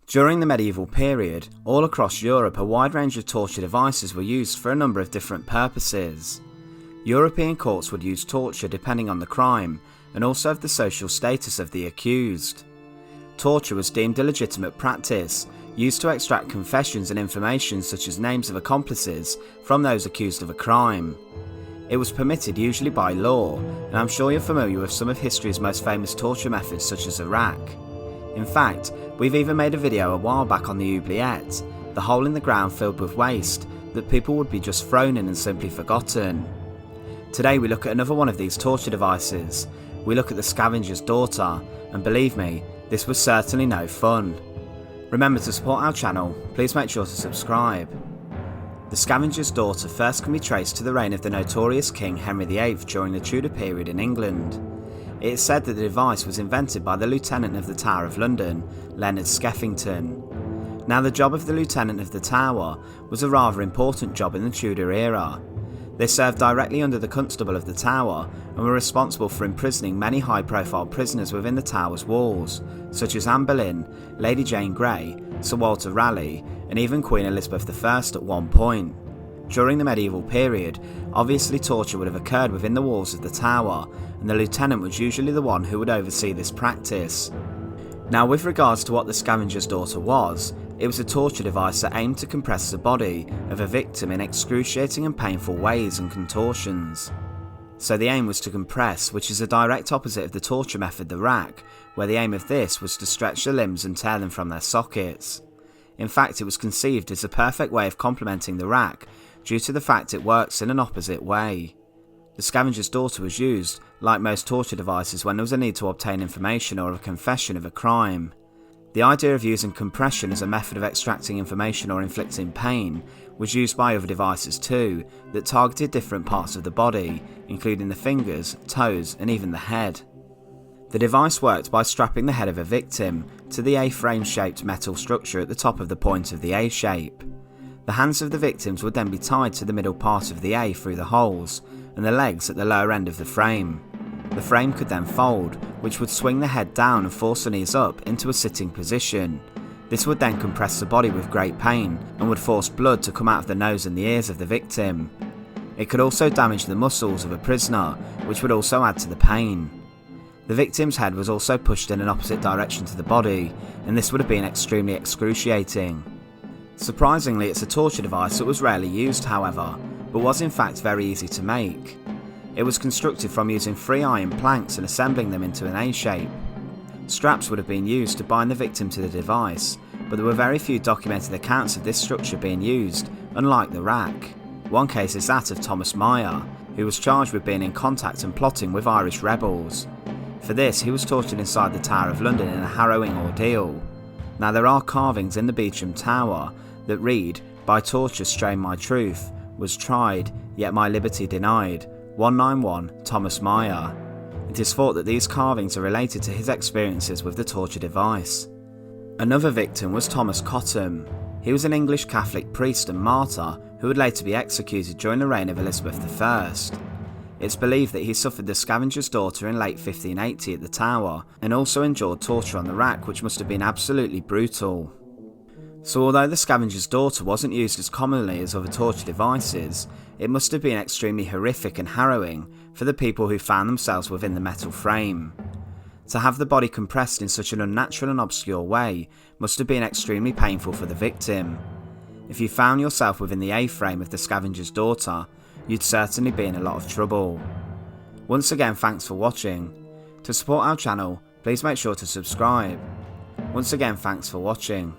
During the medieval period, all across Europe a wide range of torture devices were used for a number of different purposes. European courts would use torture depending on the crime and also of the social status of the accused. Torture was deemed a legitimate practice, used to extract confessions and information such as names of accomplices from those accused of a crime. It was permitted usually by law, and I'm sure you're familiar with some of history's most famous torture methods such as the rack. In fact, we've even made a video a while back on the Oubliette, the hole in the ground filled with waste that people would be just thrown in and simply forgotten. Today we look at another one of these torture devices. We look at the Scavenger's daughter, and believe me, this was certainly no fun. Remember to support our channel, please make sure to subscribe. The Scavenger's daughter first can be traced to the reign of the notorious King Henry VIII during the Tudor period in England. It is said that the device was invented by the Lieutenant of the Tower of London, Leonard Skeffington. Now the job of the Lieutenant of the Tower was a rather important job in the Tudor era. They served directly under the Constable of the Tower and were responsible for imprisoning many high-profile prisoners within the Tower's walls, such as Anne Boleyn, Lady Jane Grey, Sir Walter Raleigh, and even Queen Elizabeth I at one point. During the medieval period, obviously torture would have occurred within the walls of the tower, and the lieutenant was usually the one who would oversee this practice. Now with regards to what the Scavenger's daughter was, it was a torture device that aimed to compress the body of a victim in excruciating and painful ways and contortions. So the aim was to compress, which is a direct opposite of the torture method the rack, where the aim of this was to stretch the limbs and tear them from their sockets. In fact, it was conceived as a perfect way of complementing the rack, due to the fact it works in an opposite way. The Scavenger's daughter was used, like most torture devices, when there was a need to obtain information or a confession of a crime. The idea of using compression as a method of extracting information or inflicting pain was used by other devices too, that targeted different parts of the body, including the fingers, toes, and even the head. The device worked by strapping the head of a victim to the A-frame shaped metal structure at the top of the point of the A shape. The hands of the victims would then be tied to the middle part of the A through the holes, and the legs at the lower end of the frame. The frame could then fold, which would swing the head down and force the knees up into a sitting position. This would then compress the body with great pain, and would force blood to come out of the nose and the ears of the victim. It could also damage the muscles of a prisoner, which would also add to the pain. The victim's head was also pushed in an opposite direction to the body, and this would have been extremely excruciating. Surprisingly, it's a torture device that was rarely used, however, but was in fact very easy to make. It was constructed from using 3 iron planks and assembling them into an A shape. Straps would have been used to bind the victim to the device, but there were very few documented accounts of this structure being used, unlike the rack. One case is that of Thomas Meyer, who was charged with being in contact and plotting with Irish rebels. For this, he was tortured inside the Tower of London in a harrowing ordeal. Now there are carvings in the Beauchamp Tower that read, "By torture strain my truth, was tried, yet my liberty denied, 191 Thomas Meyer." It is thought that these carvings are related to his experiences with the torture device. Another victim was Thomas Cottam. He was an English Catholic priest and martyr who would later be executed during the reign of Elizabeth I. It's believed that he suffered the Scavenger's daughter in late 1580 at the Tower, and also endured torture on the rack, which must have been absolutely brutal. So although the Scavenger's daughter wasn't used as commonly as other torture devices, it must have been extremely horrific and harrowing for the people who found themselves within the metal frame. To have the body compressed in such an unnatural and obscure way must have been extremely painful for the victim. If you found yourself within the A-frame of the Scavenger's daughter, you'd certainly be in a lot of trouble. Once again, thanks for watching. To support our channel, please make sure to subscribe. Once again, thanks for watching.